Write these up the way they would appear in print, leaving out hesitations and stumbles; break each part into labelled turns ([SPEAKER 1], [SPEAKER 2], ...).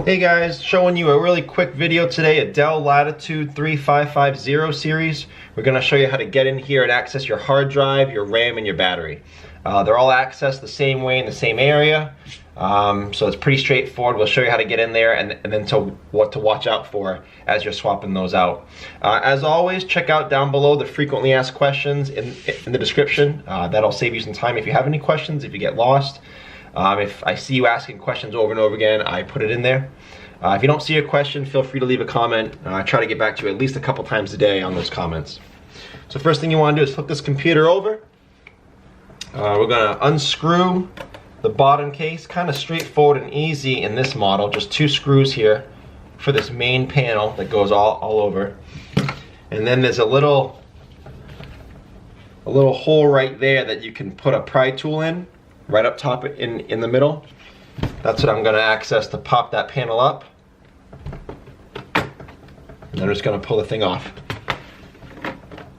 [SPEAKER 1] Hey guys, showing you a really quick video today, a Dell Latitude 3550 series. We're going to show you how to get in here and access your hard drive, your RAM, and your battery. They're all accessed the same way in the same area, so it's pretty straightforward. We'll show you how to get in there and then what to watch out for as you're swapping those out. As always, check out down below the frequently asked questions in the description. That'll save you some time if you have any questions, if you get lost. If I see you asking questions over and over again, I put it in there. If you don't see a question, feel free to leave a comment. I try to get back to you at least a couple times a day on those comments. So first thing you want to do is flip this computer over. We're going to unscrew the bottom case. Kind of straightforward and easy in this model. Just 2 screws here for this main panel that goes all over. And then there's a little hole right there that you can put a pry tool in. Right up top in the middle. That's what I'm going to access to pop that panel up. And I'm just going to pull the thing off.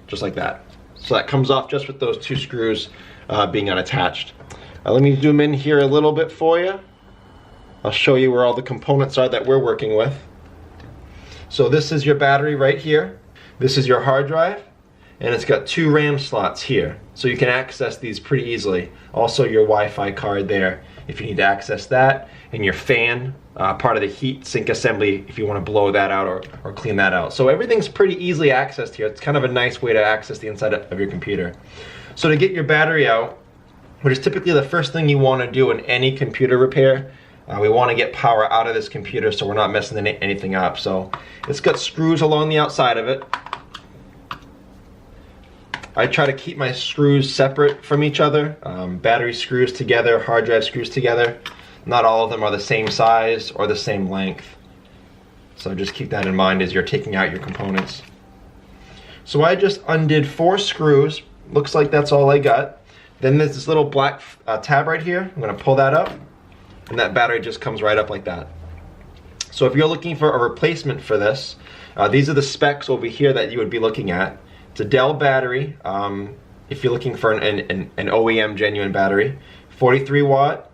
[SPEAKER 1] Just like that. So that comes off just with those 2 screws being unattached. Let me zoom in here a little bit for you. I'll show you where all the components are that we're working with. So this is your battery right here. This is your hard drive. And it's got 2 RAM slots here, so you can access these pretty easily. Also your Wi-Fi card there if you need to access that, and your fan, part of the heat sink assembly if you want to blow that out or clean that out. So everything's pretty easily accessed here. It's kind of a nice way to access the inside of your computer. So to get your battery out, which is typically the first thing you want to do in any computer repair, we want to get power out of this computer so we're not messing anything up. So it's got screws along the outside of it. I try to keep my screws separate from each other. Battery screws together, hard drive screws together. Not all of them are the same size or the same length. So just keep that in mind as you're taking out your components. So I just undid 4 screws. Looks like that's all I got. Then there's this little black tab right here. I'm going to pull that up, and that battery just comes right up like that. So if you're looking for a replacement for this, these are the specs over here that you would be looking at. It's a Dell battery, if you're looking for an OEM genuine battery. 43 watt,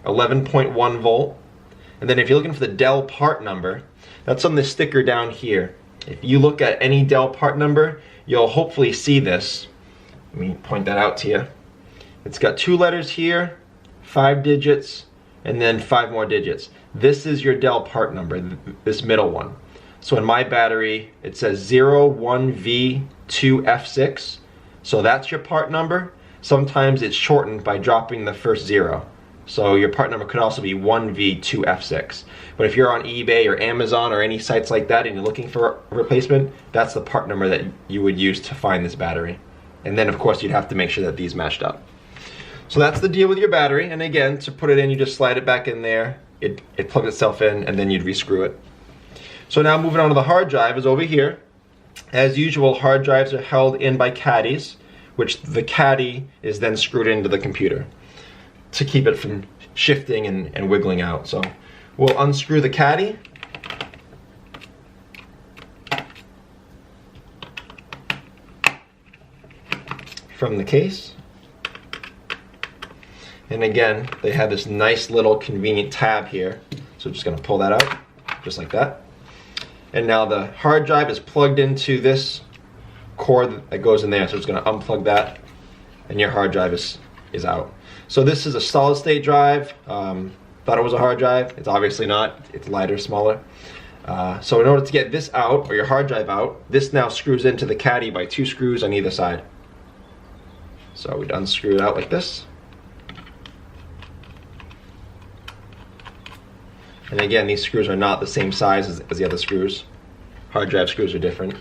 [SPEAKER 1] 11.1 volt. And then if you're looking for the Dell part number, that's on the sticker down here. If you look at any Dell part number, you'll hopefully see this. Let me point that out to you. It's got 2 letters here, 5 digits, and then 5 more digits. This is your Dell part number, this middle one. So in my battery, it says 01V2F6. So that's your part number. Sometimes it's shortened by dropping the first 0. So your part number could also be 1V2F6. But if you're on eBay or Amazon or any sites like that and you're looking for a replacement, that's the part number that you would use to find this battery. And then of course you'd have to make sure that these matched up. So that's the deal with your battery. And again, to put it in, you just slide it back in there. It plugs itself in, and then you'd rescrew it. So now moving on to the hard drive is over here. As usual, hard drives are held in by caddies, which the caddy is then screwed into the computer to keep it from shifting and wiggling out. So we'll unscrew the caddy. From the case. And again, they have this nice little convenient tab here. So just gonna pull that out, just like that. And now the hard drive is plugged into this cord that goes in there. So it's going to unplug that, and your hard drive is out. So this is a solid state drive. Thought it was a hard drive. It's obviously not. It's lighter, smaller. So in order to get this out, or your hard drive out, this now screws into the caddy by 2 screws on either side. So we'd unscrew it out like this. And again, these screws are not the same size as the other screws. Hard drive screws are different.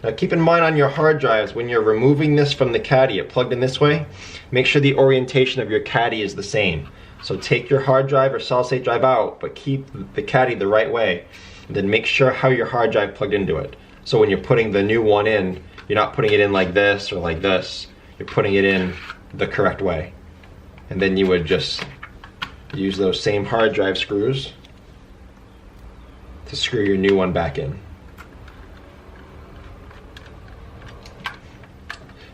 [SPEAKER 1] Now keep in mind on your hard drives, when you're removing this from the caddy, it plugged in this way, make sure the orientation of your caddy is the same. So take your hard drive or solid state drive out, but keep the caddy the right way. And then make sure how your hard drive plugged into it. So when you're putting the new one in, you're not putting it in like this or like this. you're putting it in the correct way. And then you would just use those same hard drive screws to screw your new one back in.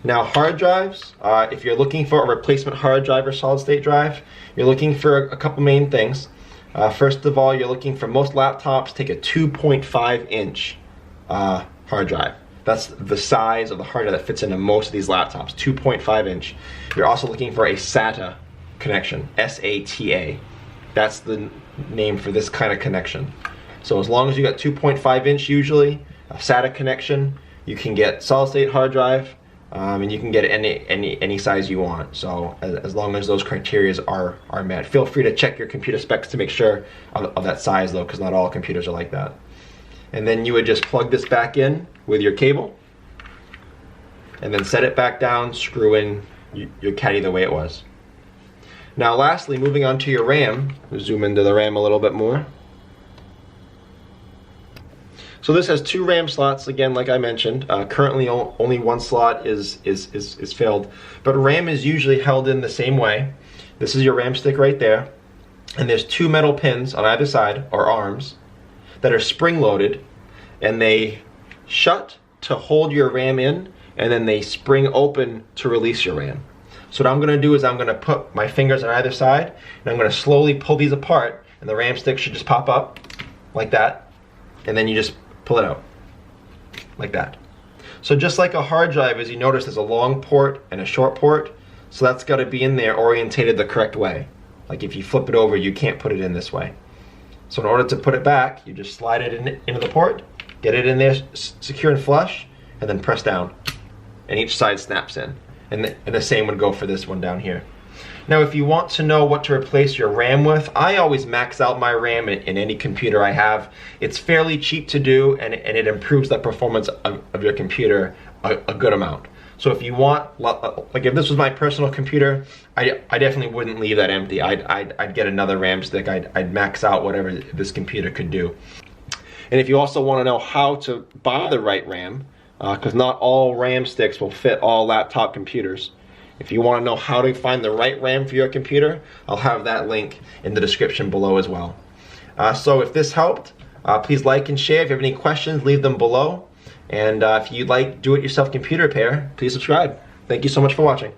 [SPEAKER 1] Now hard drives, if you're looking for a replacement hard drive or solid state drive, you're looking for a couple main things. First of all, you're looking for, most laptops take a 2.5 inch hard drive. That's the size of the hard drive that fits into most of these laptops, 2.5 inch. You're also looking for a SATA connection, S-A-T-A. That's the name for this kind of connection. So as long as you got 2.5 inch usually, a SATA connection, you can get solid state hard drive, and you can get any size you want. So as long as those criteria are met. Feel free to check your computer specs to make sure of that size though, because not all computers are like that. And then you would just plug this back in with your cable, and then set it back down, screw in your caddy the way it was. Now lastly, moving on to your RAM, we'll zoom into the RAM a little bit more. So this has 2 RAM slots, again, like I mentioned. Currently only 1 slot is filled, but RAM is usually held in the same way. This is your RAM stick right there, and there's 2 metal pins on either side, or arms, that are spring-loaded, and they shut to hold your RAM in, and then they spring open to release your RAM. So what I'm going to do is I'm going to put my fingers on either side, and I'm going to slowly pull these apart, and the RAM stick should just pop up like that, and then you just pull it out like that. So just like a hard drive, as you notice, there's a long port and a short port, so that's got to be in there orientated the correct way. Like if you flip it over, you can't put it in this way. So in order to put it back, you just slide it into the port, get it in there secure and flush, and then press down, and each side snaps in. And the same would go for this one down here. Now if you want to know what to replace your RAM with, I always max out my RAM in any computer I have. It's fairly cheap to do, and it improves the performance of your computer a good amount. So if you want, like if this was my personal computer, I definitely wouldn't leave that empty. I'd get another RAM stick. I'd max out whatever this computer could do. And if you also want to know how to buy the right RAM, because not all RAM sticks will fit all laptop computers. If you want to know how to find the right RAM for your computer, I'll have that link in the description below as well. So if this helped, please like and share. If you have any questions, leave them below. And if you like do-it-yourself computer repair, please subscribe. Thank you so much for watching.